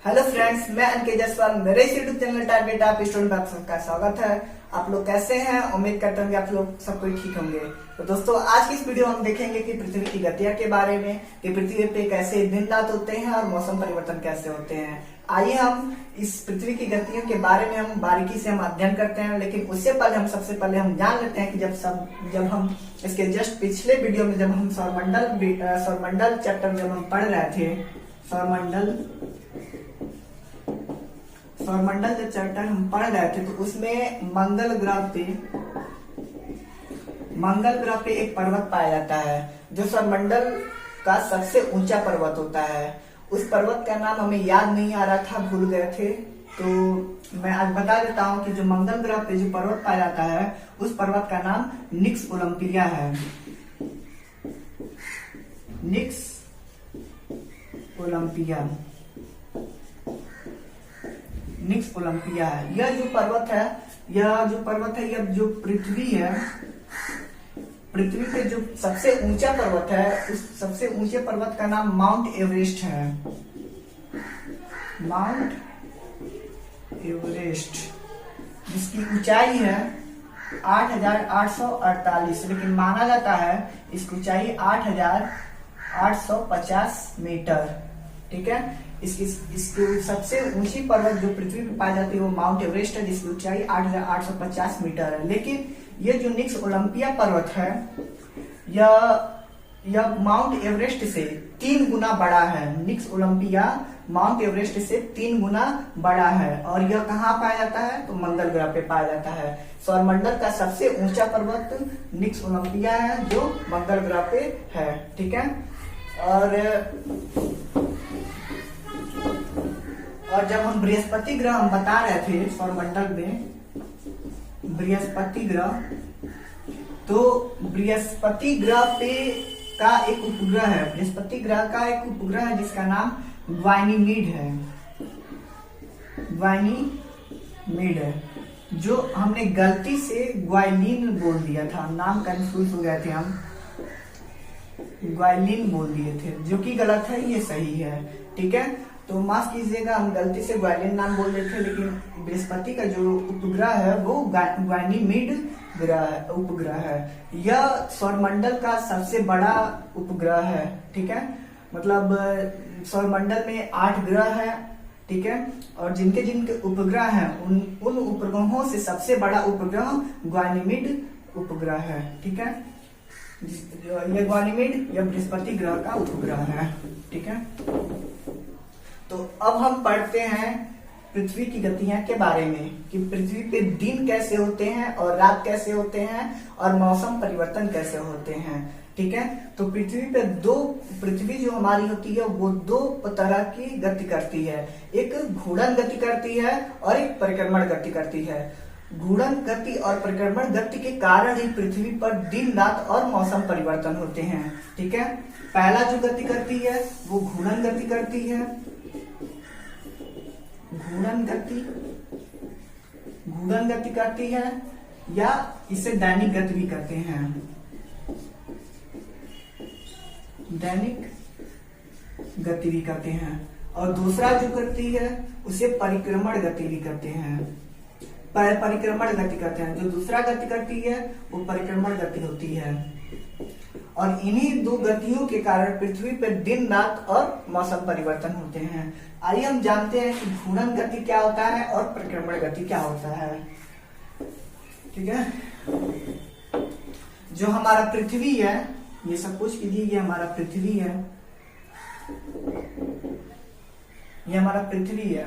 Hello friends, मैं अनके जायसवाल। मेरे इस यूट्यूब चैनल टारगेट आप स्टूडेंट आप सबका स्वागत है। आप लोग कैसे हैं? उम्मीद करते हैं कि आप लोग सब कोई ठीक होंगे। तो दोस्तों, आज की इस वीडियो में हम देखेंगे कि पृथ्वी की गतियां के बारे में, कि पृथ्वी पे कैसे दिन रात होते हैं और मौसम परिवर्तन कैसे होते हैं। आइए हम इस पृथ्वी की गतियों के बारे में हम बारीकी से हम अध्ययन करते हैं। लेकिन उससे पहले सबसे पहले हम जान लेते हैं कि जब हम इसके जस्ट पिछले वीडियो में जब हम सौरमंडल चैप्टर जब हम पढ़ रहे थे, सौरमंडल जो चैप्टर हम पढ़ रहे थे, तो उसमें मंगल ग्रह पे एक पर्वत पाया जाता है जो सौरमंडल का सबसे ऊंचा पर्वत होता है। उस पर्वत का नाम हमें याद नहीं आ रहा था, भूल गए थे। तो मैं आज बता देता हूँ कि जो मंगल ग्रह पे जो पर्वत पाया जाता है, उस पर्वत का नाम निक्स ओलंपिया है। निक्स ओलंपिया है। यह जो पर्वत है, यह जो पृथ्वी है, पृथ्वी पे जो सबसे ऊंचा पर्वत है, उस सबसे ऊंचे पर्वत का नाम माउंट एवरेस्ट है। माउंट एवरेस्ट, जिसकी ऊंचाई है 8,848, लेकिन माना जाता है इसकी ऊंचाई 8,850 मीटर। ठीक है। इसकी सबसे ऊंची पर्वत जो पृथ्वी पे पाई जाती है वो माउंट एवरेस्ट है, जिसकी ऊंचाई 8,850 मीटर है। लेकिन ये जो निक्स ओलंपिया पर्वत है, यह माउंट एवरेस्ट से 3 गुना बड़ा है। निक्स ओलंपिया माउंट एवरेस्ट से 3 गुना बड़ा है। और यह कहाँ पाया जाता है? तो मंगल ग्रह पे पाया जाता है। सौरमंडल का सबसे ऊंचा पर्वत निक्स ओलंपिया है, जो मंगल ग्रह पे है। ठीक है। और जब हम बृहस्पति ग्रह हम बता रहे थे सौरमंडल में, बृहस्पति ग्रह, तो बृहस्पति ग्रह पे का एक उपग्रह है। बृहस्पति ग्रह का एक उपग्रह है जिसका नाम ग्वाइनिमीड है, जो हमने गलती से ग्वाइलिन बोल दिया था, नाम कंफ्यूज हो गए थे, हम ग्वाइलिन बोल दिए थे, जो कि गलत है, ये सही है। ठीक है। तो माफ कीजिएगा, हम गलती से ग्वालिन नाम बोल रहे थे, लेकिन बृहस्पति का जो उपग्रह है वो ग्वानिमीड उपग्रह है। यह सौरमंडल का सबसे बड़ा उपग्रह है। ठीक है। मतलब सौरमंडल में 8 ग्रह है। ठीक है। और जिनके उपग्रह हैं, उन उपग्रहों से सबसे बड़ा उपग्रह ग्वानिमीड उपग्रह है। ठीक है। यह ग्वानिमीड यह बृहस्पति ग्रह का उपग्रह है। ठीक है। तो अब हम पढ़ते हैं पृथ्वी की गतियां के बारे में, कि पृथ्वी पे दिन कैसे होते हैं और रात कैसे होते हैं और मौसम परिवर्तन कैसे होते हैं। ठीक है। तो पृथ्वी जो हमारी होती है वो 2 तरह की गति करती है। एक घूर्णन गति करती है और एक परिक्रमण गति करती है। घूर्णन गति और परिक्रमण गति के कारण ही पृथ्वी पर दिन रात और मौसम परिवर्तन होते हैं। ठीक है। पहला जो गति करती है वो घूर्णन गति करती है। घूर्णन गति करती है, या इसे दैनिक गति भी कहते हैं। दैनिक गति भी कहते हैं। और दूसरा जो करती है उसे परिक्रमण गति भी कहते हैं। परिक्रमण गति कहते हैं। जो दूसरा गति करती है वो परिक्रमण गति होती है। और इन्हीं 2 गतियों के कारण पृथ्वी पर दिन रात और मौसम परिवर्तन होते हैं। आइए हम जानते हैं कि घूर्णन गति क्या होता है और परिक्रमण गति क्या होता है। ठीक है। जो हमारा पृथ्वी है, ये सब कुछ कीजिए, ये हमारा पृथ्वी है, ये हमारा पृथ्वी है।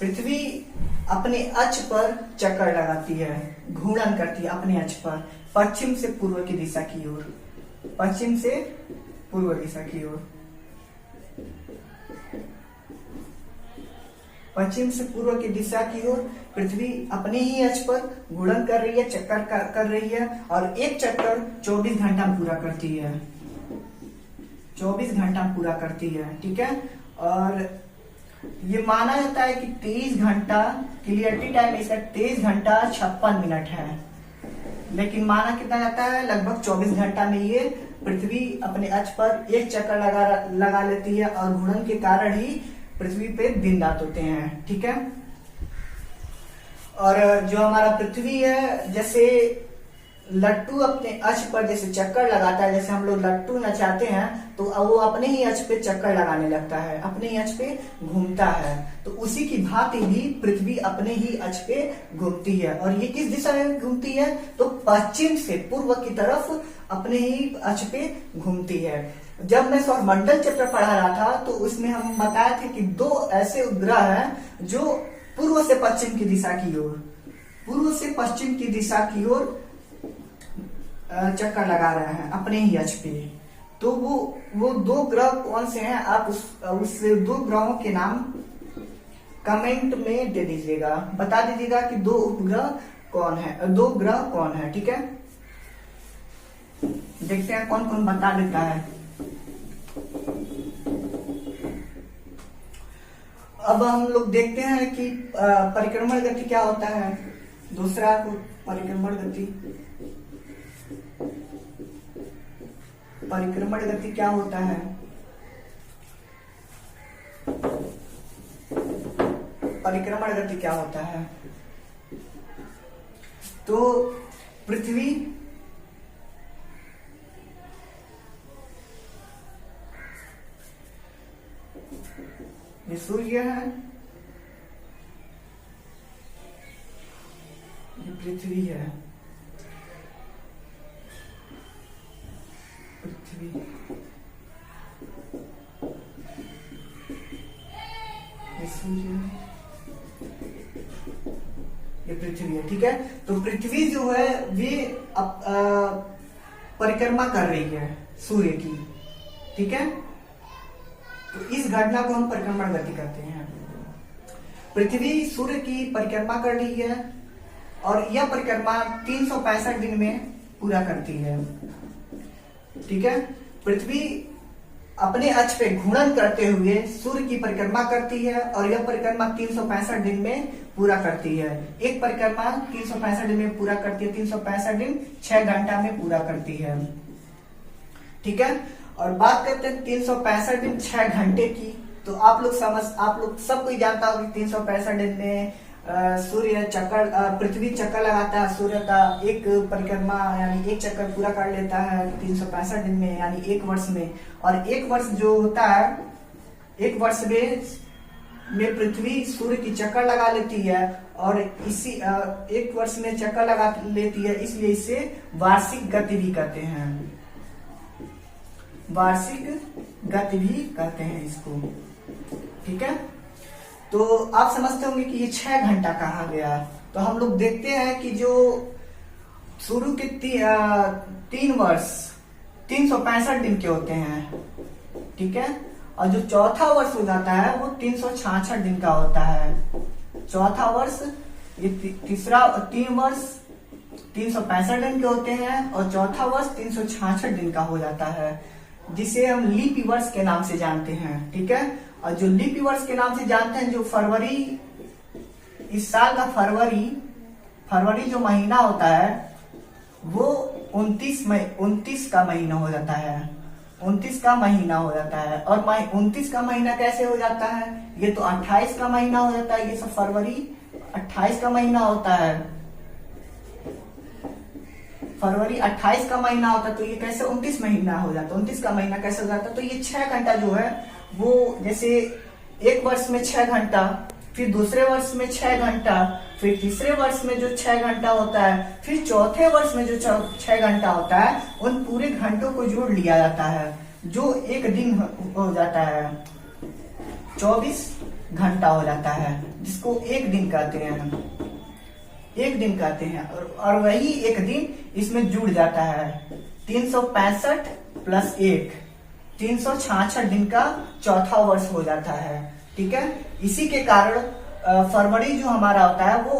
पृथ्वी अपने अक्ष पर चक्कर लगाती है, घूर्णन करती है अपने अक्ष पर, पश्चिम से पूर्व की दिशा की ओर, पश्चिम से पूर्व दिशा की ओर, पश्चिम से पूर्व की दिशा की ओर पृथ्वी अपने ही अक्ष पर घूर्णन कर रही है, चक्कर कर रही है। और एक चक्कर 24 घंटा पूरा करती है, 24 घंटा पूरा करती है। ठीक है। और ये माना जाता है कि 23 घंटा, क्लियरिटी टाइम इसका 23 घंटा 56 मिनट है। लेकिन माना कितना जाता है? लगभग 24 घंटा में ये पृथ्वी अपने अक्ष पर एक चक्कर लगा लेती है। और घूर्णन के कारण ही पृथ्वी पे दिन रात होते हैं, ठीक है। और जो हमारा पृथ्वी है, जैसे लट्टू अपने अक्ष पर जैसे चक्कर लगाता है, जैसे हम लोग लट्टू नचाते हैं तो वो अपने ही अक्ष पे चक्कर लगाने लगता है, अपने ही अक्ष पे घूमता है। तो उसी की भांति ही पृथ्वी अपने ही अक्ष पे घूमती है। और ये किस दिशा में घूमती है? तो पश्चिम से पूर्व की तरफ अपने ही अक्ष पे घूमती है। जब मैं सौरमंडल चैप्टर पढ़ा रहा था तो उसमें हम बताए थे कि दो ऐसे उपग्रह हैं जो पूर्व से पश्चिम की दिशा की ओर, पूर्व से पश्चिम की दिशा की ओर चक्कर लगा रहे हैं अपने ही अक्ष पे। तो वो दो ग्रह कौन से हैं? आप उस दो ग्रहों के नाम कमेंट में दे दीजिएगा, बता दीजिएगा कि दो उपग्रह कौन है, दो ग्रह कौन है, ठीक है। देखते हैं कौन कौन बता देता है। अब हम लोग देखते हैं कि परिक्रमण गति क्या होता है। दूसरा परिक्रमण गति, परिक्रमण गति क्या होता है? परिक्रमण गति क्या होता है? तो पृथ्वी ये सूर्य है, ये पृथ्वी है, पृथ्वी ये सूर्य, ये पृथ्वी है, ठीक है। तो पृथ्वी जो है वे परिक्रमा कर रही है सूर्य की, ठीक है। तो इस घटना को हम परिक्रमण गति कहते हैं। पृथ्वी सूर्य की परिक्रमा कर रही है और यह परिक्रमा 365 दिन में पूरा करती है, ठीक है। पृथ्वी अपने अक्ष पे घूर्णन करते हुए सूर्य की परिक्रमा करती है और यह परिक्रमा 365 दिन में पूरा करती है। एक परिक्रमा 365 दिन में पूरा करती है, 365 दिन 6 घंटा में पूरा करती है, ठीक है। और बात करते हैं 365 दिन 6 घंटे की। तो आप लोग सब कोई जानता होगा कि 365 दिन में सूर्य पृथ्वी चक्कर लगाता है सूर्य का, एक परिक्रमा यानी एक चक्कर पूरा कर लेता है 365 दिन में, यानी एक वर्ष में। और एक वर्ष जो होता है, एक वर्ष में पृथ्वी सूर्य की चक्कर लगा लेती है और इसी एक वर्ष में चक्कर लगा लेती है, इसलिए इसे वार्षिक गति भी कहते हैं, वार्षिक गति भी कहते हैं इसको, ठीक है। तो आप समझते होंगे कि ये 6 घंटा कहा गया। तो हम लोग देखते हैं कि जो शुरू के 3 वर्ष 365 दिन के होते हैं, ठीक है। और जो चौथा वर्ष हो जाता है वो 366 दिन का होता है। चौथा वर्ष, ये तीसरा 3 वर्ष 365 दिन के होते हैं और चौथा वर्ष 366 दिन का हो जाता है, जिसे हम लीप वर्ष के नाम से जानते हैं, ठीक है। और जो लीप वर्ष के नाम से जानते हैं, जो फरवरी, इस साल का फरवरी जो महीना होता है वो 29 का महीना हो जाता है, 29 का महीना हो जाता है। और 29 का महीना कैसे हो जाता है? ये तो 28 का महीना हो जाता है, ये सब फरवरी 28 का महीना होता है, फरवरी 28 का महीना होता है। तो ये कैसे 29 महीना हो जाता है? 29 का महीना कैसे हो जाता है? तो ये 6 घंटा जो है वो, जैसे एक वर्ष में 6 घंटा, फिर दूसरे वर्ष में 6 घंटा, फिर तीसरे वर्ष में जो 6 घंटा होता है, फिर चौथे वर्ष में जो 6 घंटा होता है, उन पूरे घंटों को जोड़ लिया जाता है, जो एक दिन हो जाता है, 24 घंटा हो जाता है, जिसको एक दिन कहते हैं, एक दिन कहते हैं। और वही एक दिन इसमें जुड़ जाता है, 365 प्लस 1, 366 दिन का चौथा वर्ष हो जाता है, ठीक है। इसी के कारण फरवरी जो हमारा होता है वो,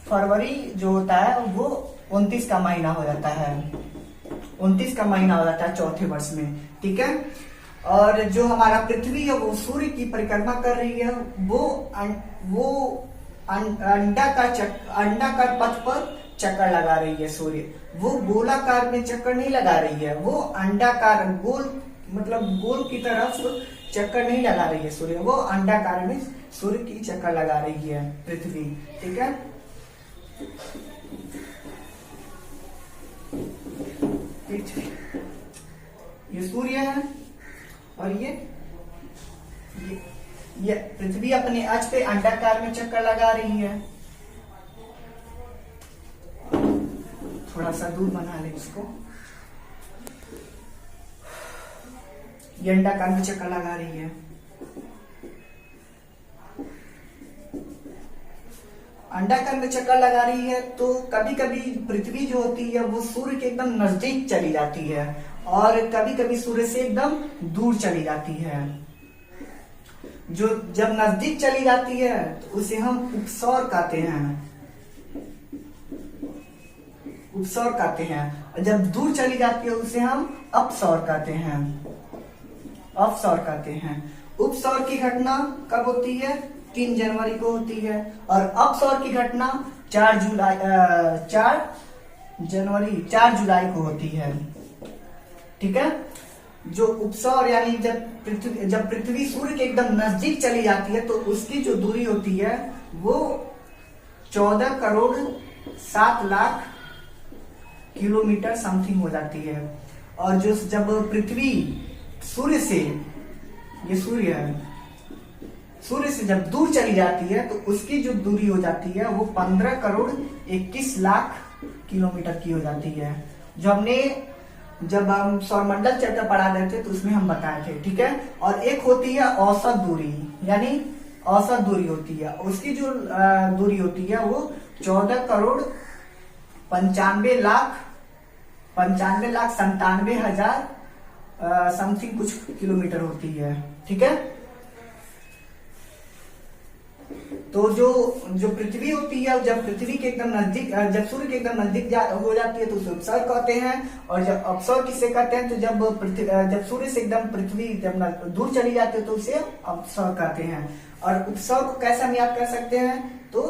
फरवरी जो होता है वो 29 का महीना हो जाता है, 29 का महीना हो जाता है चौथे वर्ष में, ठीक है। और जो हमारा पृथ्वी है वो सूर्य की परिक्रमा कर रही है, वो अंडाकार पथ पर चक्कर लगा रही है सूर्य, वो गोलाकार में चक्कर नहीं लगा रही है, वो अंडाकार गोल मतलब गोल की तरफ चक्कर नहीं लगा रही है सूर्य, वो अंडाकार में सूर्य की चक्कर लगा रही है पृथ्वी। ठीक है, ये सूर्य है और ये पृथ्वी अपने अक्ष पे अंडाकार में चक्कर लगा रही है। थोड़ा सा दूर बना ले इसको। ये अंडाकार में चक्कर लगा रही है। अंडाकार में चक्कर लगा रही है तो कभी कभी पृथ्वी जो होती है वो सूर्य के एकदम नजदीक चली जाती है और कभी कभी सूर्य से एकदम दूर चली जाती है। जो जब नजदीक चली जाती है तो उसे हम उपसौर कहते हैं, उपसौर कहते हैं, और जब दूर चली जाती है उसे हम अपसौर कहते हैं, अपसौर कहते हैं। उपसौर की घटना कब होती है? 3 जनवरी को होती है और अपसौर की घटना 4 जुलाई को होती है। ठीक है, जो उपसौर यानी जब पृथ्वी सूर्य के एकदम नजदीक चली जाती है तो उसकी जो दूरी होती है वो 14 करोड़ 7 लाख किलोमीटर समथिंग हो जाती है। और जो जब पृथ्वी सूर्य से, ये सूर्य है, सूर्य से जब दूर चली जाती है तो उसकी जो दूरी हो जाती है वो 15 करोड़ 21 लाख किलोमीटर की हो जाती है। जब हम सौरमंडल चैप्टर पढ़ा रहे थे तो उसमें हम बताए थे। ठीक है, और एक होती है औसत दूरी, यानी औसत दूरी होती है, उसकी जो दूरी होती है वो 14 करोड़ 95 लाख 97,000 समथिंग कुछ किलोमीटर होती है। ठीक है, तो जो पृथ्वी होती है जब पृथ्वी के एकदम नजदीक, जब सूर्य के एकदम नजदीक हो जाती है तो उसे उपसौर कहते हैं। और जब अपसौर किसे कहते हैं? तो जब सूर्य से एकदम पृथ्वी जब दूर चली जाती है तो उसे अपसौर कहते हैं। और उपसौर को कैसे हम याद कर सकते हैं? तो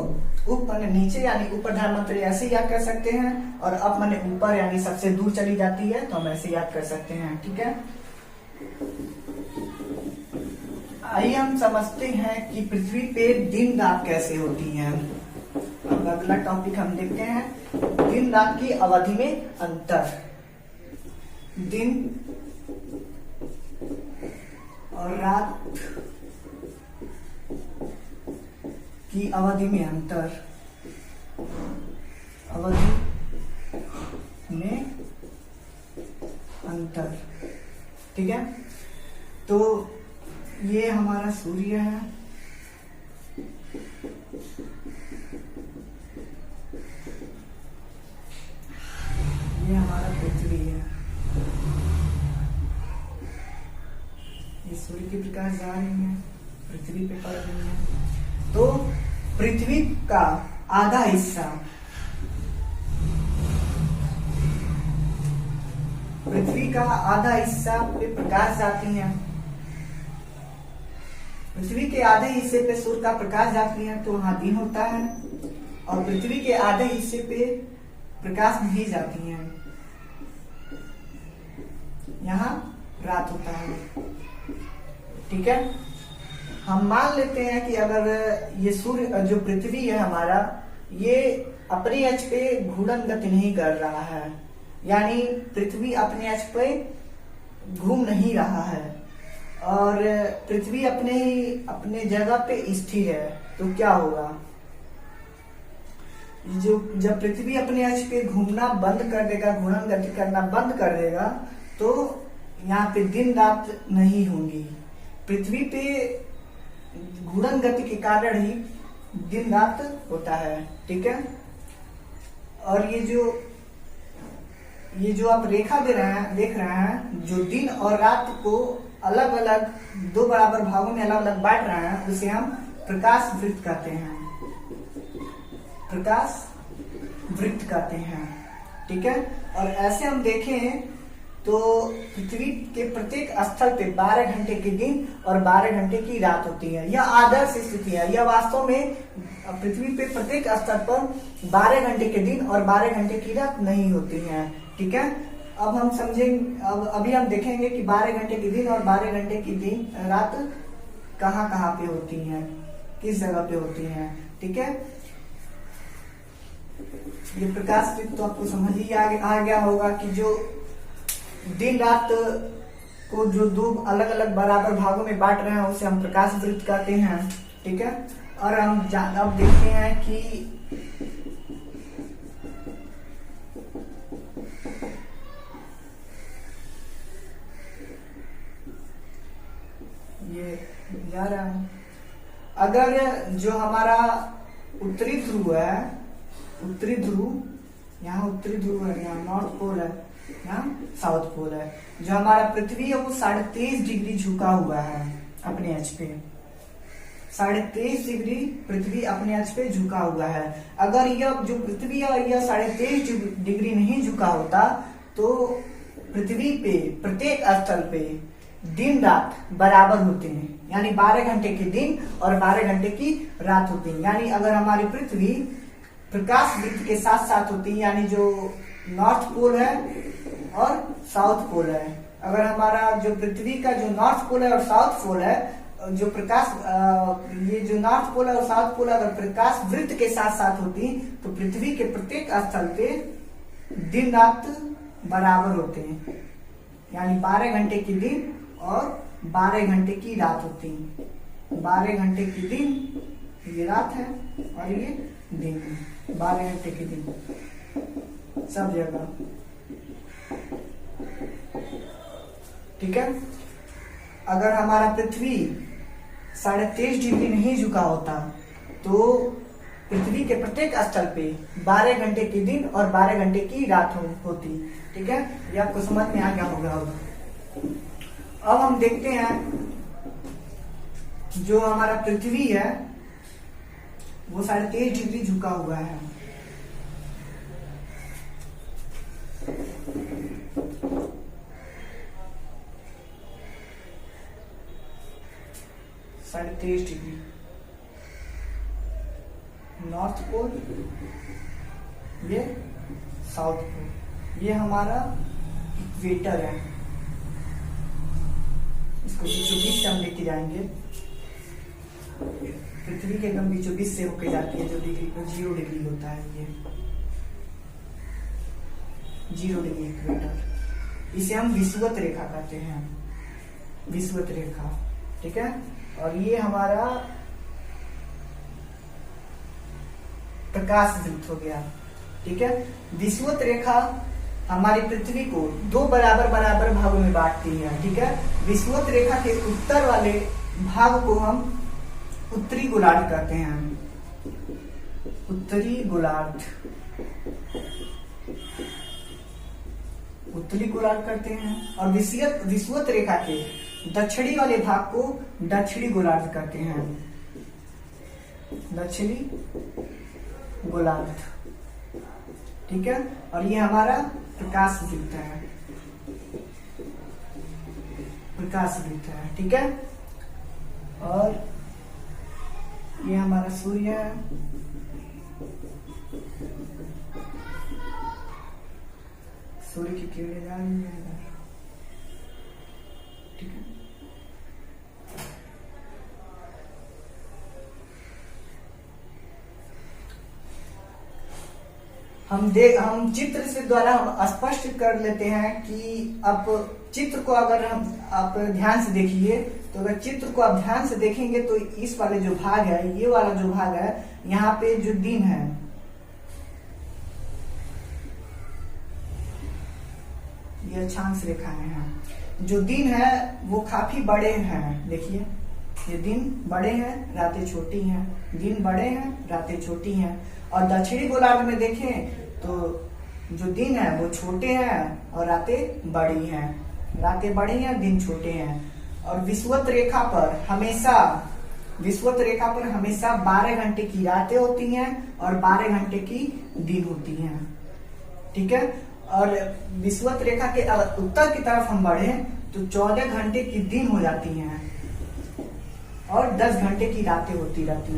उप माने नीचे यानी ऊपर धर्मांतरी ऐसे याद कर सकते हैं, और अप माने ऊपर यानी सबसे दूर चली जाती है तो हम ऐसे याद कर सकते हैं। ठीक है, आइए हम समझते हैं कि पृथ्वी पे दिन रात कैसे होती है। अब अगला टॉपिक हम देखते हैं, दिन रात की अवधि में अंतर। दिन और रात की अवधि में अंतर, अवधि में अंतर। ठीक है, तो ये हमारा सूर्य है, ये हमारा पृथ्वी है। ये सूर्य की प्रकाश जा रही है, पृथ्वी पे पड़ रही है। तो पृथ्वी का आधा हिस्सा, पृथ्वी का आधा हिस्सा पे प्रकाश जाती है, पृथ्वी के आधे हिस्से पे सूर्य का प्रकाश जाती है तो वहां दिन होता है, और पृथ्वी के आधे हिस्से पे प्रकाश नहीं जाती है, यहाँ रात होता है। ठीक है, हम मान लेते हैं कि अगर ये सूर्य जो पृथ्वी है हमारा, ये अपने अक्ष पे घूर्णन गति नहीं कर रहा है, यानी पृथ्वी अपने अक्ष पे घूम नहीं रहा है और पृथ्वी अपने जगह पे स्थिर है, तो क्या होगा? जब पृथ्वी अपने अक्ष पे घूमना बंद कर देगा, घूर्णन गति करना बंद कर देगा, तो यहाँ पे दिन रात नहीं होंगी। पृथ्वी पे घूर्णन गति के कारण ही दिन रात होता है। ठीक है, और ये जो आप रेखा देख रहे हैं, जो दिन और रात को अलग अलग 2 बराबर भागों में अलग अलग बांट रहे हैं, उसे हम प्रकाश वृत्त कहते हैं, प्रकाश वृत्त कहते हैं। ठीक है, और ऐसे हम देखें तो पृथ्वी के प्रत्येक स्थल पे 12 घंटे के दिन और 12 घंटे की रात होती है। यह आदर्श स्थिति है, यह वास्तव में पृथ्वी पे प्रत्येक स्थल पर 12 घंटे के दिन और 12 घंटे की रात नहीं होती है। ठीक है, अब हम समझेंगे, अब अभी हम देखेंगे कि 12 घंटे की दिन और 12 घंटे की दिन रात कहाँ कहाँ पे होती हैं, किस जगह पे होती हैं। ठीक है, ये प्रकाश वृत्त तो आपको समझ ही आ गया होगा कि जो दिन रात को जो दो अलग अलग बराबर भागों में बांट रहे हैं उसे हम प्रकाश वृत्त कहते हैं। ठीक है, और हम अब देखते हैं कि ये जा रहा है, अगर जो हमारा उत्तरी ध्रुव है, उत्तरी ध्रुव यहाँ उत्तरी ध्रुव है, यहाँ नॉर्थ पोल है, यहाँ साउथ पोल है, जो हमारा पृथ्वी है वो 23.5 डिग्री झुका हुआ है अपने अक्ष पे। 23.5 डिग्री पृथ्वी अपने अक्ष पे झुका हुआ है। अगर यह जो पृथ्वी है यह 23.5 डिग्री नहीं झुका होता तो पृथ्वी पे प्रत्येक स्थल पे दिन रात बराबर होते हैं, यानी 12 घंटे की दिन और 12 घंटे की रात होती है। यानी अगर हमारी पृथ्वी प्रकाश वृत्त के साथ साथ होती है, यानी जो नॉर्थ पोल है और साउथ पोल है, अगर हमारा जो पृथ्वी का जो नॉर्थ पोल है और साउथ पोल है, जो प्रकाश ये जो नॉर्थ पोल और साउथ पोल अगर प्रकाश वृत्त के साथ साथ होती तो पृथ्वी के प्रत्येक स्थल पे दिन रात बराबर होते हैं, यानी 12 घंटे की दिन और 12 घंटे की रात होती है। 12 घंटे की दिन ये रात है और ये दिन है, 12 घंटे की दिन सब जगह। ठीक है, अगर हमारा पृथ्वी 23.5 डिग्री नहीं झुका होता तो पृथ्वी के प्रत्येक स्थल पे 12 घंटे की दिन और 12 घंटे की रात होती। ठीक है, ये आपको समझ में आ गया होगा। अब हम देखते हैं जो हमारा पृथ्वी है वो 23.5 डिग्री झुका हुआ है। साढ़े 23 डिग्री नॉर्थ पोल, ये साउथ पोल, ये हमारा इक्वेटर है। इसको बीचों बीच से हम लेके जाएंगे, पृथ्वी के एकदम बीचों बीच से होके जाती है, जो डिग्री पर 0 डिग्री होता है, ये 0 डिग्री इक्वेटर। इसे हम विषुवत रेखा कहते हैं, विषुवत रेखा। ठीक है, और ये हमारा प्रकाश वृत्त हो गया। ठीक है, विषुवत रेखा हमारी पृथ्वी को 2 बराबर बराबर भागों में बांटती है। ठीक है, विषुवत रेखा के उत्तर वाले भाग को हम उत्तरी गोलार्ध कहते हैं, उत्तरी गोलार्ध, उत्तरी गोलार्ध करते हैं। और विषुवत रेखा के दक्षिणी वाले भाग को दक्षिणी गोलार्ध कहते हैं, दक्षिणी गोलार्ध। ठीक है, और ये हमारा प्रकाश वृत्त है, प्रकाश वृत्त है। ठीक है, और ये हमारा सूर्य है, सूर्य की किरणें जा रही है। ठीक है, हम चित्र से द्वारा हम स्पष्ट कर लेते हैं कि अब चित्र को अगर आप ध्यान से देखिए तो अगर चित्र को आप ध्यान से देखेंगे तो इस वाले जो भाग है, ये वाला जो भाग है, यहाँ पे जो दिन है, ये अक्षांश रेखाएं हैं, जो दिन है वो काफी बड़े हैं। देखिए ये दिन बड़े हैं, रातें छोटी हैं, दिन बड़े हैं, रातें छोटी हैं। और दक्षिणी गोलार्ध में देखें तो जो दिन है वो छोटे हैं और रातें बड़ी हैं, रातें बड़ी हैं, दिन छोटे हैं। और विषुवत रेखा पर हमेशा 12 घंटे की रातें होती हैं और 12 घंटे की दिन होती हैं। ठीक है, और विषुवत रेखा के उत्तर की तरफ हम बढ़े तो 14 घंटे की दिन हो जाती हैं और 10 घंटे की रातें होती जाती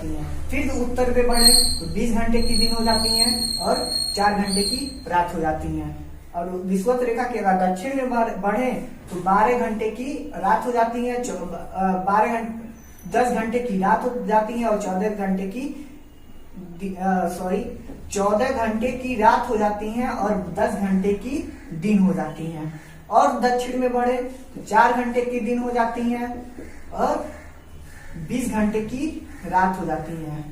हैं। फिर उत्तर पे बढ़े तो 20 घंटे की दिन हो जाती हैं और 4 घंटे की रात हो जाती हैं। और विषुवत रेखा के अगर दक्षिण में बढ़े तो 12 घंटे की रात हो जाती है, 10 घंटे की रात हो जाती है और 14 घंटे की रात हो जाती है और 10 घंटे की दिन हो जाती हैं। और दक्षिण में बढ़े तो 4 घंटे की दिन हो जाती हैं और 20 घंटे की रात हो जाती है।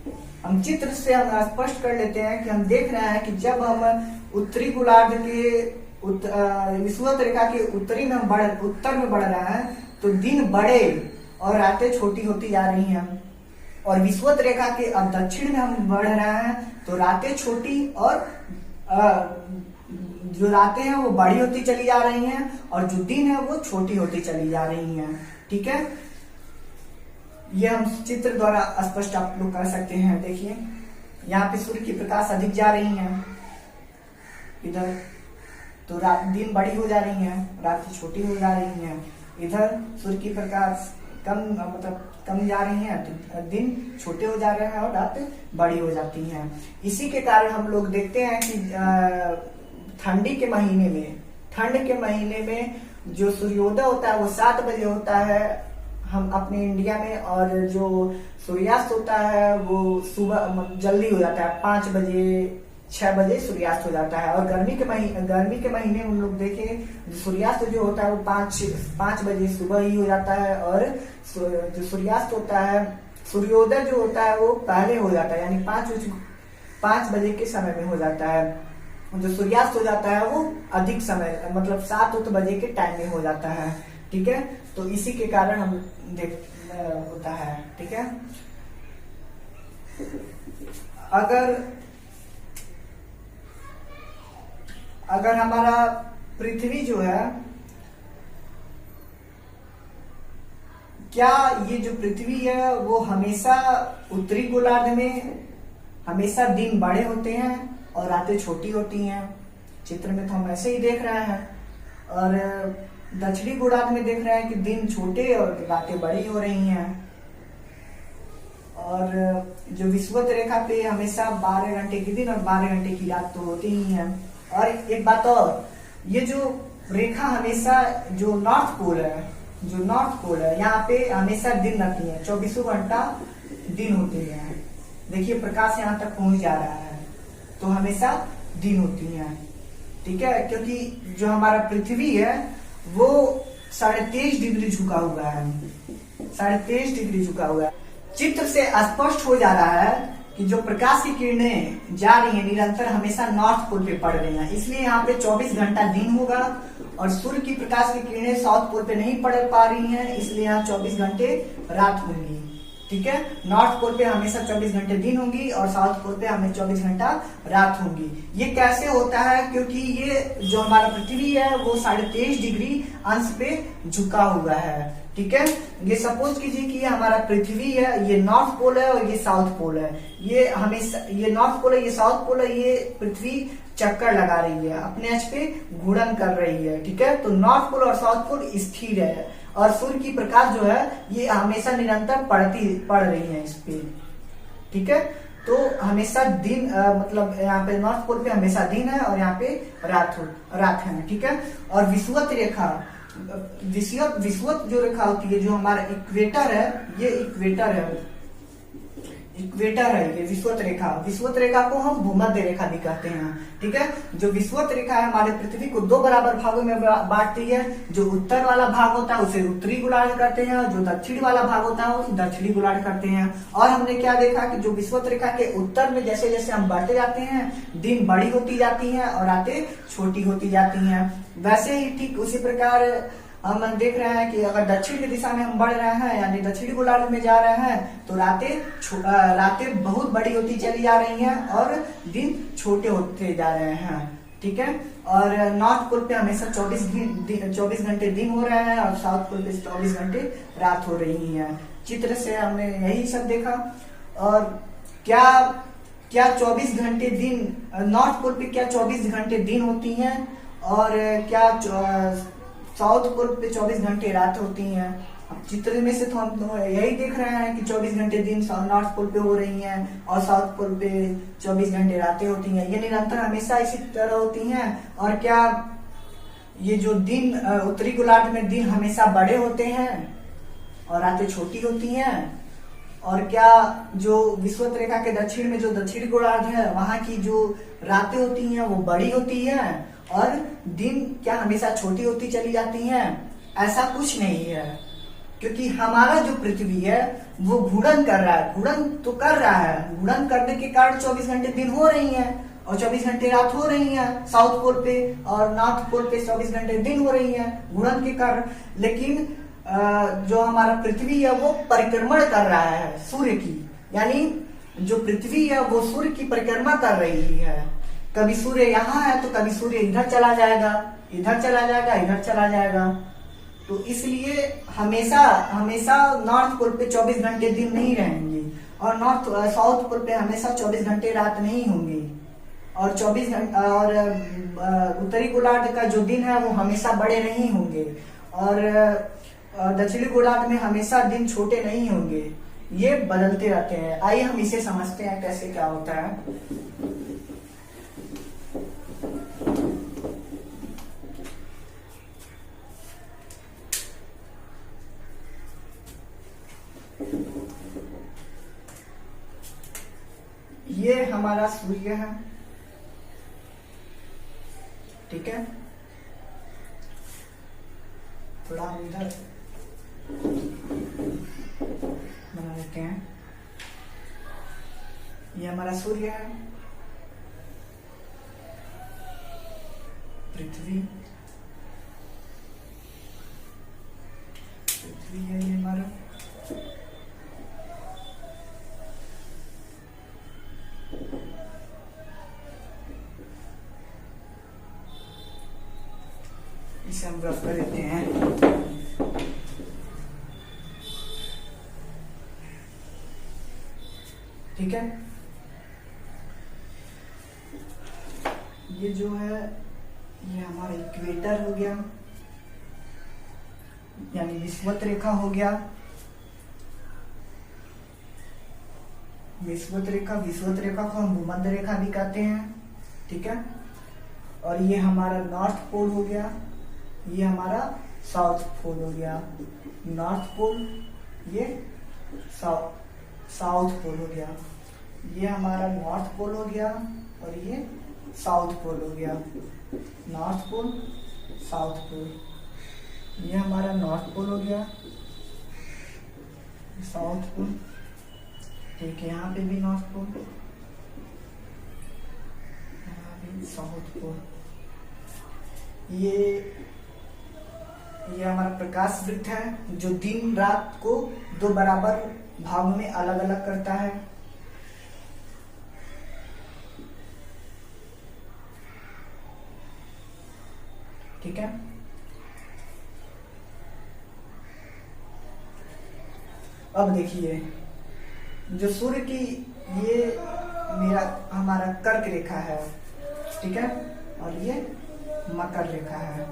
हम चित्र से हम स्पष्ट कर लेते हैं कि हम देख रहे हैं कि जब हम उत्तरी गोलार्ध के विषुवत रेखा के उत्तर में बढ़ रहे हैं तो दिन बड़े और रातें छोटी होती जा रही हैं, और विषुवत रेखा के अब दक्षिण में हम बढ़ रहे हैं तो रातें छोटी और जो रातें हैं वो बड़ी होती चली जा रही हैं और जो दिन है वो छोटी होती चली जा रही हैं। ठीक है, ये हम चित्र द्वारा स्पष्ट आप लोग कर सकते हैं। देखिए यहाँ पे सूर्य की प्रकाश अधिक जा रही है, इधर तो दिन बड़ी हो जा रही है, रातें छोटी हो जा रही हैं। इधर सूर्य की प्रकाश कम जा रही है तो दिन छोटे हो जा रहे हैं और रातें बड़ी हो जाती हैं। इसी के कारण हम लोग देखते हैं कि ठंड के महीने में जो सूर्योदय होता है वो 7 बजे होता है हम अपने इंडिया में, और जो सूर्यास्त होता है वो सुबह जल्दी हो जाता है, 5 बजे 6 बजे सूर्यास्त हो जाता है। और गर्मी के महीने में हम लोग देखें सूर्यास्त जो होता है वो 5 बजे सुबह ही हो जाता है, और जो सूर्यास्त होता है सूर्योदय जो होता है वो पहले हो जाता है, यानी 5 बजे के समय में हो जाता है। जो सूर्यास्त हो जाता है वो अधिक समय मतलब 7 बजे के टाइम में हो जाता है। ठीक है, तो इसी के कारण हम होता है। ठीक है, अगर हमारा पृथ्वी जो है, क्या ये जो पृथ्वी है वो हमेशा उत्तरी गोलार्ध में हमेशा दिन बड़े होते हैं और रातें छोटी होती हैं? चित्र में तो हम ऐसे ही देख रहे हैं, और दक्षिणी गोलार्ध में देख रहे हैं कि दिन छोटे और रातें बड़ी हो रही हैं। और जो विषुवत रेखा पे हमेशा 12 घंटे की दिन और 12 घंटे की रात तो होती ही है। और एक बात और, ये जो रेखा हमेशा जो नॉर्थ पोल है यहाँ पे हमेशा दिन रहती है, 24 घंटा दिन होते हैं। देखिए प्रकाश यहाँ तक पहुंच जा रहा है तो हमेशा दिन होती है। ठीक है, क्योंकि जो हमारा पृथ्वी है वो 23.5 डिग्री झुका हुआ है, 23.5 डिग्री झुका हुआ है। चित्र से स्पष्ट हो जा रहा है कि जो प्रकाश की किरणें जा रही हैं निरंतर हमेशा नॉर्थ पोल पे पड़ रही हैं, इसलिए यहाँ पे 24 घंटा दिन होगा, और सूर्य की प्रकाश की किरणें साउथ पोल पे नहीं पड़ पा रही हैं, इसलिए यहाँ 24 घंटे रात होंगी। ठीक है, नॉर्थ पोल पे हमेशा 24 घंटे दिन होंगी और साउथ पोल पे हमें 24 घंटा रात होंगी। ये कैसे होता है? क्योंकि ये जो हमारा पृथ्वी है वो 23.5 डिग्री अंश पे झुका हुआ है। ठीक है, ये सपोज कीजिए कि हमारा पृथ्वी है, ये नॉर्थ पोल है और ये साउथ पोल है। ये हमेशा ये नॉर्थ पोल है, ये साउथ पोल है, ये पृथ्वी चक्कर लगा रही है, अपने अक्ष पे घूर्णन कर रही है। ठीक है, तो नॉर्थ पोल और साउथ पोल स्थिर है और सूर्य की प्रकाश जो है ये हमेशा निरंतर पड़ रही है इस पे। ठीक है, तो हमेशा दिन मतलब यहाँ पे नॉर्थ पोल पे हमेशा दिन है और यहाँ पे रात है। ठीक है, और विषुवत जो रेखा होती है, जो हमारा इक्वेटर है, ये इक्वेटर है ये विषुवत रेखा को हम भूमध्य रेखा भी कहते हैं। ठीक है, जो विषुवत रेखा है हमारे पृथ्वी को 2 बराबर भागों में बांटती है। जो उत्तर वाला भाग होता है उसे उत्तरी गोलार्ध कहते हैं, और जो दक्षिण वाला भाग होता है उसे दक्षिणी गोलार्ध कहते हैं। और हमने क्या देखा कि जो विषुवत रेखा के उत्तर में जैसे जैसे हम बढ़ते जाते हैं दिन बड़ी होती जाती है और रातें छोटी होती जाती हैं। वैसे ही ठीक उसी प्रकार हम देख रहे हैं कि अगर दक्षिण की दिशा में हम बढ़ रहे हैं यानी दक्षिणी गोलार्ध में जा रहे हैं तो रातें बहुत बड़ी होती चली जा रही हैं और दिन छोटे होते जा रहे हैं। ठीक है, और नॉर्थ पोल पे हमेशा 24 घंटे दिन हो रहे हैं और साउथ पोल पे 24 घंटे रात हो रही है। चित्र से हमने यही सब देखा। और क्या 24 घंटे दिन नॉर्थ पोल पे क्या 24 घंटे दिन होती हैं और क्या साउथ पोल पे 24 घंटे रात होती हैं? चित्र में से तो हम तो यही देख रहे हैं कि 24 घंटे दिन नॉर्थ पोल पे हो रही हैं और साउथ पोल पे 24 घंटे रातें होती हैं। ये निरंतर हमेशा इसी तरह होती हैं। और क्या ये जो दिन उत्तरी गोलार्ध में दिन हमेशा बड़े होते हैं और रातें छोटी होती हैं? और क्या जो विषुवत रेखा के दक्षिण में जो दक्षिण गोलार्ध है वहां की जो रातें होती हैं वो बड़ी होती हैं और दिन क्या हमेशा छोटी होती चली जाती हैं? ऐसा कुछ नहीं है, क्योंकि हमारा जो पृथ्वी है वो घूर्णन कर रहा है। घूर्णन तो कर रहा है, घूर्णन करने के कारण 24 घंटे दिन हो रही हैं और 24 घंटे रात हो रही हैं साउथ पोल पे, और नॉर्थ पोल पे 24 घंटे दिन हो रही हैं घूर्णन के कारण। लेकिन जो हमारा पृथ्वी है वो परिक्रमण कर रहा है सूर्य की, यानी जो पृथ्वी है वो सूर्य की परिक्रमा कर रही है। कभी सूर्य यहाँ है तो कभी सूर्य इधर चला जाएगा, इधर चला जाएगा, इधर चला जाएगा। तो इसलिए हमेशा हमेशा नॉर्थ पोल पे 24 घंटे दिन नहीं रहेंगे और साउथ पोल पे हमेशा 24 घंटे रात नहीं होंगे। और 24 घंटे और उत्तरी गोलार्ध का जो दिन है वो हमेशा बड़े नहीं होंगे और दक्षिणी गोलार्ध में हमेशा दिन छोटे नहीं होंगे। ये बदलते रहते हैं। आइए हम इसे समझते हैं कैसे क्या होता है। ये हमारा सूर्य है, ठीक है। थोड़ा हम इधर बना लेते हैं। ये हमारा सूर्य है, पृथ्वी है ये हमारा। इसे हम रफ कर लेते हैं। ठीक है, ये जो है ये हमारा इक्वेटर हो गया, यानी विषुवत रेखा हो गया। विषुवत रेखा को हम भूमध्य रेखा भी कहते हैं, ठीक है। और ये हमारा नॉर्थ पोल हो गया, ये हमारा साउथ पोल हो गया। नॉर्थ पोल, ये साउथ पोल हो गया। ये हमारा नॉर्थ पोल हो गया और ये साउथ पोल हो गया। North pole, south pole. ये हमारा नॉर्थ पोल हो गया, साउथ पोल, ठीक है। यहाँ पे भी नॉर्थ पोल, यहाँ भी साउथ पोल। ये हमारा प्रकाश वृत्त है जो दिन रात को दो बराबर भागों में अलग अलग करता है। ठीक है, अब देखिए जो सूर्य की ये हमारा कर्क रेखा है, ठीक है। और ये मकर रेखा है।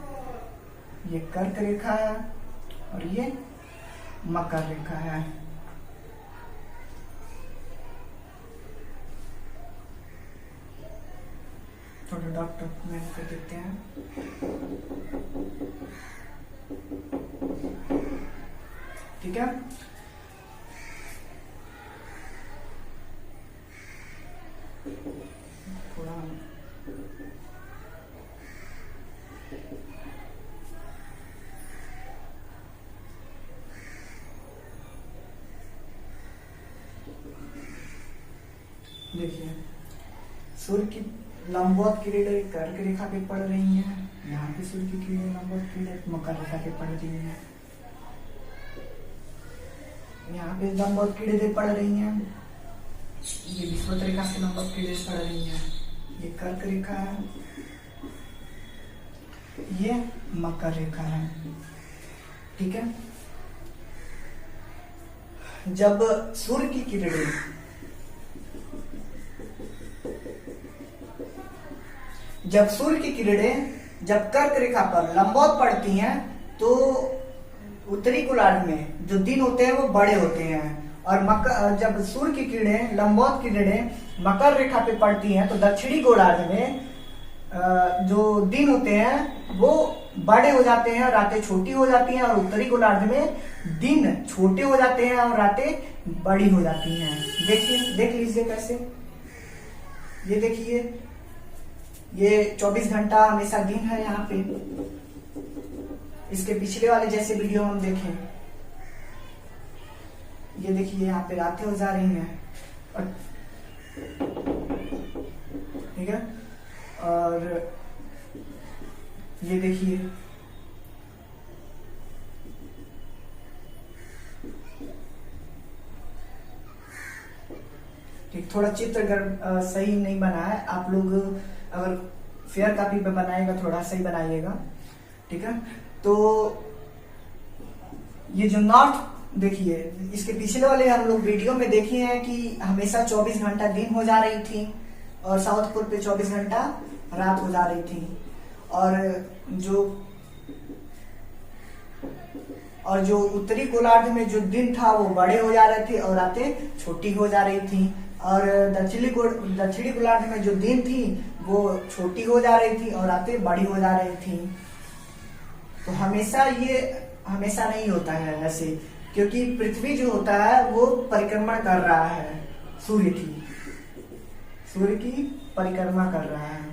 ये कर्क रेखा है और ये मकर रेखा है। थोड़ा डॉक्टर में कर देते हैं। ठीक है, थोड़ा देखिए सूर्य की लंबवत किरणें कर्क रेखा पे पड़ रही हैं। यहाँ पे सूर्य की किरणें लंबवत किरणें मकर रेखा पे पड़ रही हैं। यहाँ पे लंबवत किरणें पड़ रही हैं। ये विषुवत रेखा से लंबवत किरणें पड़ रही हैं। ये कर्क रेखा है, ये मकर रेखा है, ठीक है। जब सूर्य की किरणें जब कर्क रेखा पर लंबवत पड़ती हैं तो उत्तरी गोलार्ध में जो दिन होते हैं वो बड़े होते हैं, और जब सूर्य की किरणें, लंबवत किरणें मकर रेखा पे पड़ती हैं तो दक्षिणी गोलार्ध में जो दिन होते हैं वो बड़े हो जाते हैं, रातें छोटी हो जाती हैं, और उत्तरी गोलार्ध में दिन छोटे हो जाते हैं और रातें बड़ी हो जाती हैं। देखिए, देख लीजिए कैसे, ये देखिए, ये 24 घंटा हमेशा दिन है यहाँ पे। इसके पिछले वाले जैसे वीडियो हम देखें, ये देखिए यहाँ पे रातें हो जा रही हैं, और ठीक है, और ये देखिए ठीक, थोड़ा चित्र अगर सही नहीं बना है, आप लोग अगर फेयर कॉपी पे बनाएगा थोड़ा सही बनाइएगा, ठीक है। तो ये जो नॉर्थ देखिए, इसके पिछले वाले हम लोग वीडियो में देखे हैं कि हमेशा 24 घंटा दिन हो जा रही थी और साउथ पोल पे 24 घंटा रात हो जा रही थी, और जो उत्तरी गोलार्ध में जो दिन था वो बड़े हो जा रहे थे और रातें छोटी हो जा रही थी, और दक्षिणी गोलार्ध में जो दिन थी वो छोटी हो जा रही थी और रातें बड़ी हो जा रही थी। तो हमेशा नहीं होता है ऐसे, क्योंकि पृथ्वी जो होता है वो परिक्रमण कर रहा है, सूर्य की परिक्रमा कर रहा है,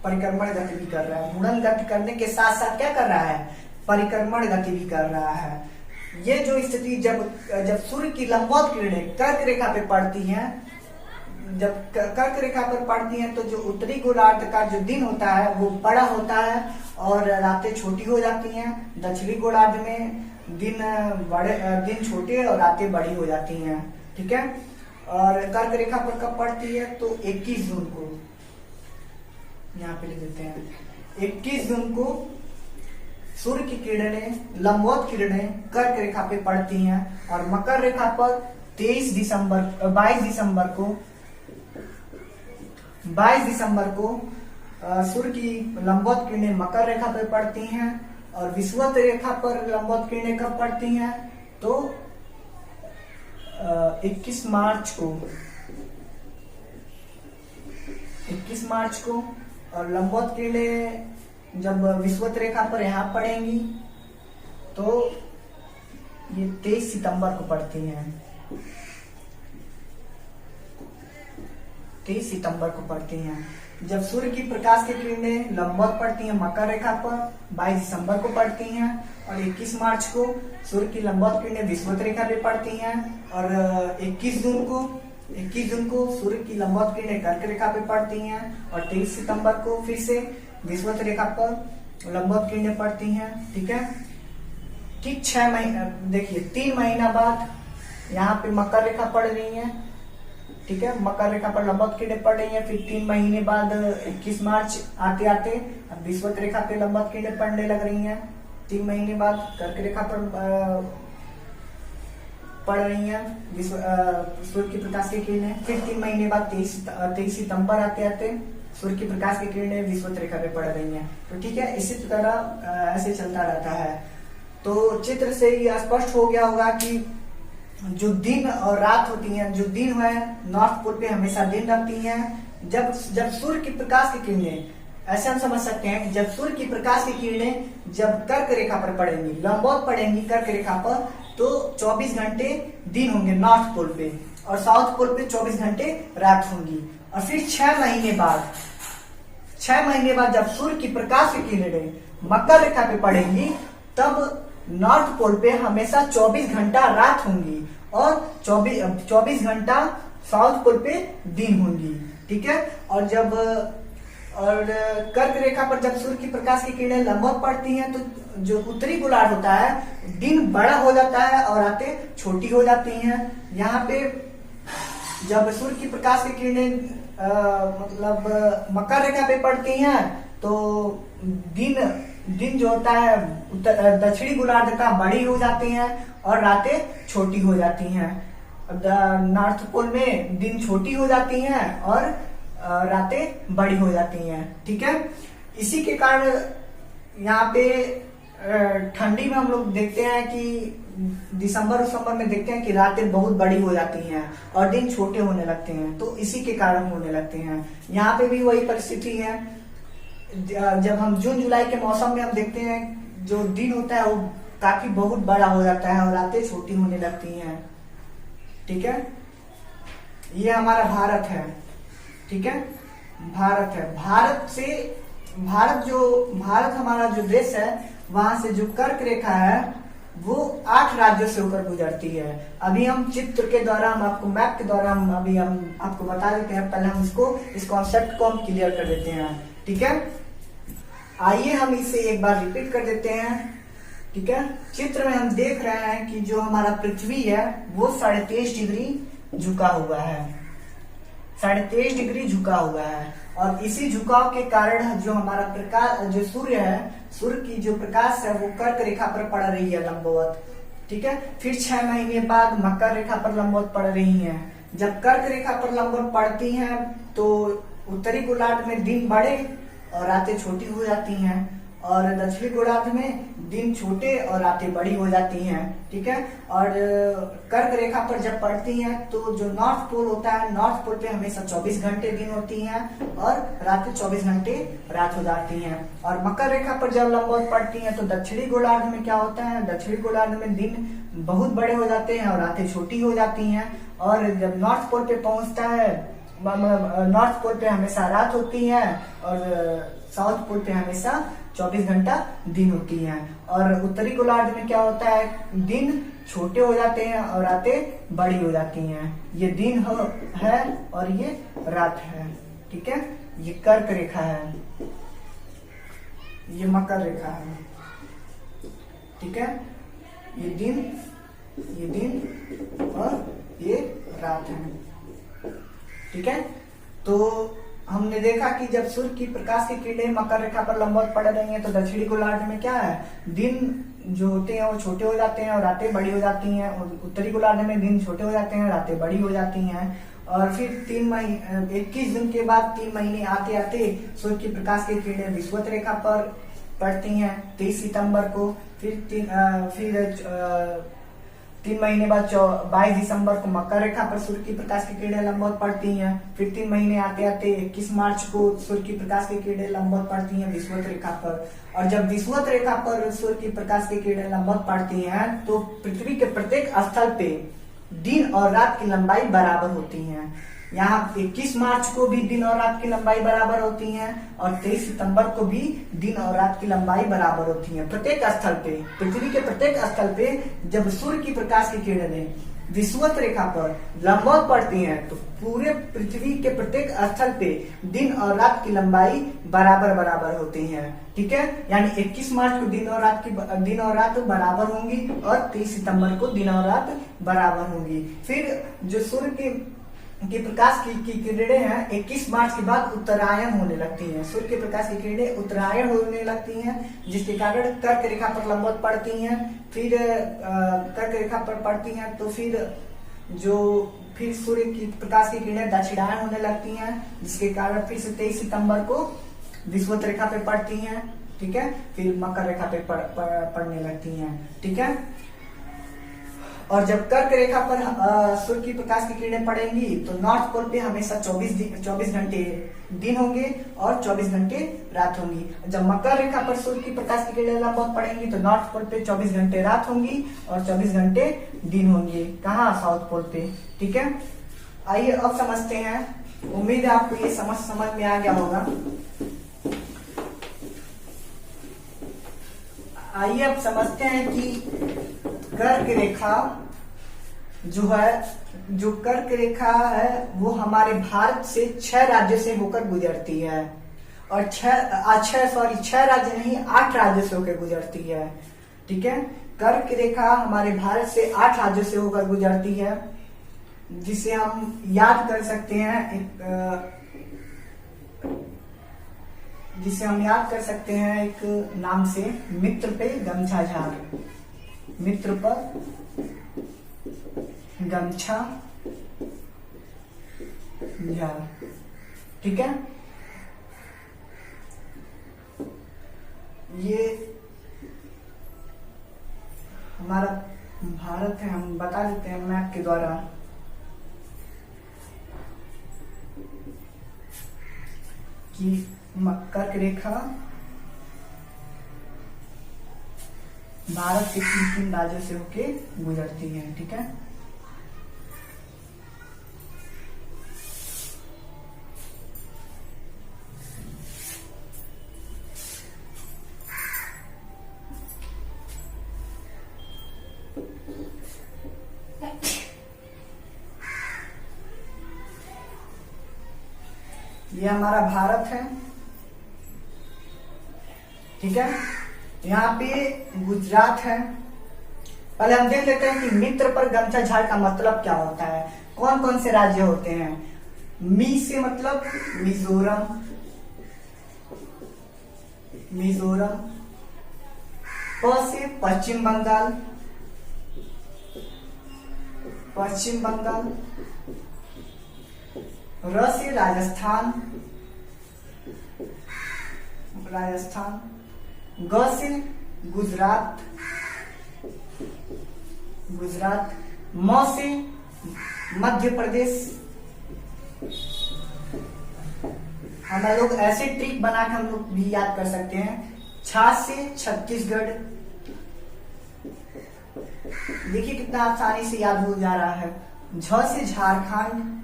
परिक्रमण गति भी कर रहा है। घूर्णन गति करने के साथ साथ क्या कर रहा है, परिक्रमण गति भी कर रहा है। ये जो स्थिति जब सूर्य की लंबवत किरणें कर्क रेखा पे पड़ती हैं, जब कर्क रेखा पर पड़ती हैं तो जो उत्तरी गोलार्ध का जो दिन होता है वो बड़ा होता है और रातें छोटी हो जाती हैं। दक्षिणी गोलार्ध में दिन छोटे और रातें बड़ी हो जाती हैं, ठीक है। और कर्क रेखा पर कब पड़ती है तो 21 जून को, यहाँ पे लिख देते हैं, 21 जून को सूर्य की किरणें, लंबवत किरणें कर्क रेखा पे पड़ती हैं, और मकर रेखा पर 22 दिसंबर को सूर्य की लंबवत किरणें मकर रेखा पे पड़ती हैं, और विषुवत रेखा पर लंबवत किरणें कब पड़ती हैं तो 21 मार्च को, और लंबवत किरणें जब विषुवत रेखा पर यहाँ पड़ेंगी तो ये 23 सितंबर को पड़ती हैं, 23 सितंबर को पड़ती हैं। जब सूर्य की प्रकाश की किरणें लंबवत पड़ती हैं मकर रेखा पर 22 दिसंबर को पड़ती हैं, और 21 मार्च को सूर्य की लंबवत किरणें विषुवत रेखा पे पड़ती हैं, और 21 जून को सूर्य की लंबवत किरणें कर्क रेखा पे पड़ती हैं, और 23 सितंबर को फिर से विषुवत रेखा पर लंबवत किरणें पड़ती हैं, ठीक है। ठीक 6 महीना, देखिए 3 महीना बाद यहाँ पे मकर रेखा पड़ रही है, ठीक है, मकर रेखा पर लंबवत किरणें पड़ रही हैं। फिर 3 महीने बाद 21 मार्च आते आते अब विषुवत रेखा पे लंबवत किरणें पड़ने लग रही हैं। 3 महीने बाद कर्क रेखा पर पड़ रही हैं सूर्य की प्रकाश की किरणें। फिर 3 महीने बाद 23 सितंबर आते आते सूर्य की प्रकाश की किरणें विषुवत रेखा पे पड़ रही हैं। तो ठीक है, इसी तरह ऐसे चलता रहता है। तो चित्र से ये स्पष्ट हो गया होगा कि जो दिन और रात होती हैं, जो दिन है नॉर्थ पोल पे हमेशा दिन रहती हैं। जब सूर्य की प्रकाश की किरणें, ऐसे हम समझ सकते हैं कि जब सूर्य की प्रकाश की किरणें जब कर्क रेखा पर पड़ेंगी, लंबवत पड़ेंगी कर्क रेखा पर, तो 24 घंटे दिन होंगे नॉर्थ पोल पे, और साउथ पोल पे 24 घंटे रात होंगी। और फिर 6 महीने बाद जब सूर्य की प्रकाश की किरणें मकर रेखा पे पड़ेंगी, तब नॉर्थ पोल पे हमेशा 24 घंटा रात होंगी और 24 घंटा साउथ पोल पे दिन होंगी, ठीक है। और कर्क रेखा पर जब सूर्य की प्रकाश की किरणें लंबवत पड़ती हैं तो जो उत्तरी गोलार्ध होता है दिन बड़ा हो जाता है और रातें छोटी हो जाती हैं। यहाँ पे जब सूर्य की प्रकाश की किरणें मतलब मकर रेखा पे पड़ती हैं तो दिन जो होता है दक्षिणी गोलार्ध का बड़ी हो जाती हैं और रातें छोटी हो जाती हैं। नॉर्थ पोल में दिन छोटी हो जाती हैं और रातें बड़ी हो जाती हैं, ठीक है। इसी के कारण यहाँ पे ठंडी में हम लोग देखते हैं कि दिसंबर में देखते हैं कि रातें बहुत बड़ी हो जाती हैं और दिन छोटे होने लगते हैं, तो इसी के कारण होने लगते हैं। यहाँ पे भी वही परिस्थिति है। जब हम जून जुलाई के मौसम में हम देखते हैं जो दिन होता है वो काफी बहुत बड़ा हो जाता है और रातें छोटी होने लगती हैं। ठीक है, ये हमारा भारत है। ठीक है, भारत है। भारत हमारा जो देश है, वहां से जो कर्क रेखा है वो 8 राज्यों से होकर गुजरती है। अभी हम चित्र के द्वारा, हम आपको मैप के द्वारा हम आपको बता देते हैं। पहले हम इस कॉन्सेप्ट को हम क्लियर कर देते हैं। ठीक है, आइए हम इसे एक बार रिपीट कर देते हैं। ठीक है, चित्र में हम देख रहे हैं कि जो हमारा पृथ्वी है वो 23.5 डिग्री झुका हुआ है। 23.5 डिग्री झुका हुआ है और इसी झुकाव के कारण जो हमारा प्रकाश, जो सूर्य है, सूर्य की जो प्रकाश है वो कर्क रेखा पर पड़ रही है लंबवत। ठीक है, फिर 6 महीने बाद मकर रेखा पर लंबवत पड़ रही है। जब कर्क रेखा पर लंबवत पड़ती हैं तो उत्तरी गोलार्ध में दिन बड़े और रातें छोटी हो जाती हैं और दक्षिणी गोलार्ध में दिन छोटे और रातें बड़ी हो जाती हैं। ठीक है, और कर्क रेखा पर जब पड़ती हैं तो जो नॉर्थ पोल होता है, नॉर्थ पोल पे हमेशा 24 घंटे दिन होती हैं और रातें 24 घंटे रात हो जाती हैं। और मकर रेखा पर जब लंबवत पड़ती हैं तो दक्षिणी गोलार्ध में क्या होता है, दक्षिणी गोलार्ध में दिन बहुत बड़े हो जाते हैं और रातें छोटी हो जाती हैं। और जब नॉर्थ पोल पे पहुंचता है, नॉर्थ पोल पे हमेशा रात होती है और साउथ पोल पे हमेशा 24 घंटा दिन होती है। और उत्तरी गोलार्ध में क्या होता है, दिन छोटे हो जाते हैं और रातें बड़ी हो जाती हैं। ये दिन है और ये रात है। ठीक है, ये कर्क रेखा है, ये मकर रेखा है। ठीक है, ये दिन और ये रात है। ठीक है, तो हमने देखा कि जब सूर्य की प्रकाश की किरणें मकर रेखा पर लंबवत पड़ रही हैं तो दक्षिणी गोलार्ध में क्या है, दिन जो होते हैं वो छोटे हो जाते हैं और रातें बड़ी हो जाती हैं। और उत्तरी गोलार्ध में दिन छोटे हो जाते हैं, रातें बड़ी हो जाती हैं। और फिर 21 दिन के बाद 3 महीने आते आते सूर्य की प्रकाश की किरणें विषुवत रेखा पर पड़ती हैं 23 सितंबर को। फिर 3 महीने बाद 22 दिसंबर को मकर रेखा पर सूर्य की प्रकाश की किरणें लंबवत पड़ती हैं। फिर 3 महीने आते आते 21 मार्च को सूर्य की प्रकाश की किरणें लंबवत पड़ती हैं विषुवत रेखा पर। और जब विषुवत रेखा पर सूर्य की प्रकाश की किरणें लंबवत पड़ती हैं तो पृथ्वी के प्रत्येक स्थल पे दिन और रात की लंबाई बराबर होती है। यहाँ 21 मार्च को भी दिन और रात की लंबाई बराबर होती है और 23 सितंबर को भी दिन और रात की लंबाई बराबर होती है। प्रत्येक स्थल पे, पृथ्वी के प्रत्येक स्थल पे जब सूर्य की प्रकाश की किरणें विषुवत रेखा पर लंबवत पड़ती हैं तो पूरे पृथ्वी के प्रत्येक स्थल पे दिन और रात की लंबाई बराबर बराबर होती है। ठीक है, यानी 21 मार्च को दिन और रात बराबर होंगी और 23 सितंबर को दिन और रात बराबर होंगी। फिर जो सूर्य की प्रकाश की किरणें हैं 21 मार्च के बाद उत्तरायण होने लगती हैं। सूर्य के प्रकाश की किरणें उत्तरायण होने लगती हैं जिसके कारण कर्क रेखा पर लंबवत पड़ती हैं। फिर कर्क रेखा पर पड़ती हैं तो फिर सूर्य की प्रकाश की किरणें दक्षिणायन होने लगती हैं जिसके कारण फिर से 23 सितंबर को विषुवत रेखा पे पड़ती हैं। ठीक है, फिर मकर रेखा पे पड़ने लगती हैं। ठीक है, और जब कर्क रेखा पर सूर्य की प्रकाश की किरणें पड़ेंगी तो नॉर्थ पोल पे हमेशा 24 घंटे दिन होंगे और 24 घंटे रात होंगी। जब मकर रेखा पर सूर्य की प्रकाश की किरणें लंबवत पड़ेंगी तो नॉर्थ पोल पे 24 घंटे रात होंगी और 24 घंटे दिन होंगे। कहाँ, साउथ पोल पे। ठीक है, आइए अब समझते हैं। उम्मीद है आपको ये समझ में आ गया होगा। आइए अब समझते हैं कि कर्क रेखा जो कर्क रेखा है वो हमारे भारत से 6 राज्यों से होकर गुजरती है और 6 राज्य नहीं 8 राज्यों से होकर गुजरती है। ठीक है, कर्क रेखा हमारे भारत से 8 राज्यों से होकर गुजरती है जिसे हम याद कर सकते हैं एक नाम से, मित्र पे गमछा झार। मित्र पर गमछा झार। ठीक है, हमारा भारत है, हम बता देते हैं मैप के द्वारा। कि कर्क रेखा भारत के किन किन राज्यों से होके गुजरती है, ठीक है। ये हमारा भारत है, ठीक है। यहाँ पे गुजरात है। पहले हम देख लेते हैं कि मित्र पर गमछा झाड़ का मतलब क्या होता है। कौन कौन से राज्य होते हैं। मी से मतलब मिजोरम, मिजोरम। प से पश्चिम बंगाल, पश्चिम बंगाल। र से राजस्थान, राजस्थान। ग से गुजरात, गुजरात। म से मध्य प्रदेश। हम लोग ऐसे ट्रिक बना के हम लोग भी याद कर सकते हैं। छ से छत्तीसगढ़। देखिए कितना आसानी से याद हो जा रहा है। झ से झारखंड,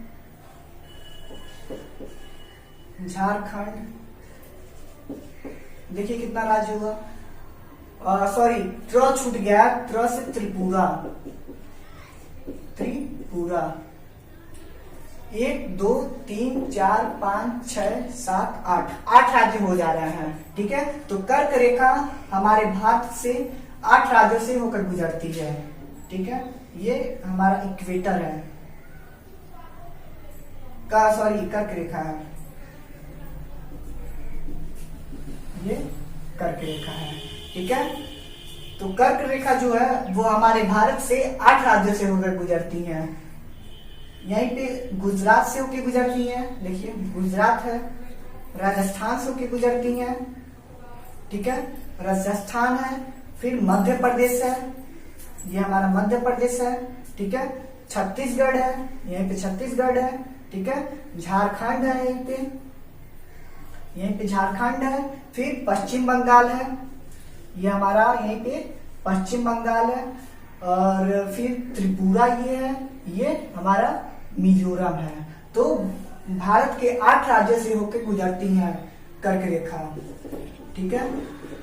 झारखंड। देखिए कितना राज्य हुआ। सॉरी, त्र छूट गया। त्र से त्रिपुरा, त्रिपुरा। 1 2 3 4 5 6 7 8 राज्य हो जा रहे हैं, ठीक है। तो कर्क रेखा हमारे भारत से 8 राज्यों से होकर गुजरती है, ठीक है। ये हमारा इक्वेटर है, सॉरी कर्क रेखा है, ये कर्क रेखा है, ठीक है। तो कर्क रेखा जो है वो हमारे भारत से 8 राज्यों से होकर गुजरती है। यहीं पे गुजरात से होकर गुजरती है। देखिए गुजरात है। राजस्थान से होकर गुजरती है, ठीक है। राजस्थान है। फिर मध्य प्रदेश है, ये हमारा मध्य प्रदेश है, ठीक है। छत्तीसगढ़ है, यहीं पे छत्तीसगढ़ है, ठीक है। झारखंड है, यहीं पे झारखंड है। फिर पश्चिम बंगाल है, ये हमारा यहीं पे पश्चिम बंगाल है। और फिर त्रिपुरा ये है, ये हमारा मिजोरम है। तो भारत के 8 राज्यों से होकर गुजरती है कर्क रेखा, ठीक है।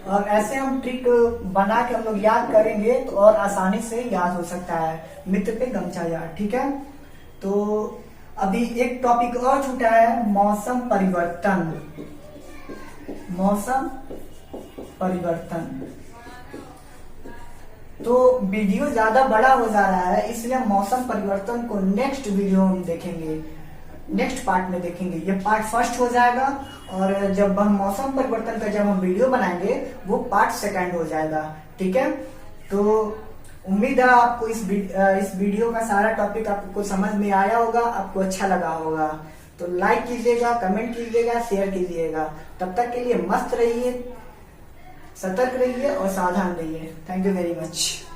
और ऐसे हम ट्रिक बना के हम लोग याद करेंगे तो और आसानी से याद हो सकता है। मित्र पे गमछा याद, ठीक है। तो अभी एक टॉपिक और छूटा है, मौसम परिवर्तन। मौसम परिवर्तन। तो वीडियो ज्यादा बड़ा हो जा रहा है, इसलिए मौसम परिवर्तन को नेक्स्ट वीडियो हम देखेंगे, नेक्स्ट पार्ट में देखेंगे। ये पार्ट फर्स्ट हो जाएगा और जब हम मौसम परिवर्तन का जब हम वीडियो बनाएंगे वो पार्ट सेकंड हो जाएगा, ठीक है। तो उम्मीद है आपको इस वीडियो का सारा टॉपिक आपको समझ में आया होगा, आपको अच्छा लगा होगा। तो लाइक कीजिएगा, कमेंट कीजिएगा, शेयर कीजिएगा। तब तक के लिए मस्त रहिए, सतर्क रहिए और सावधान रहिए। Thank you very much.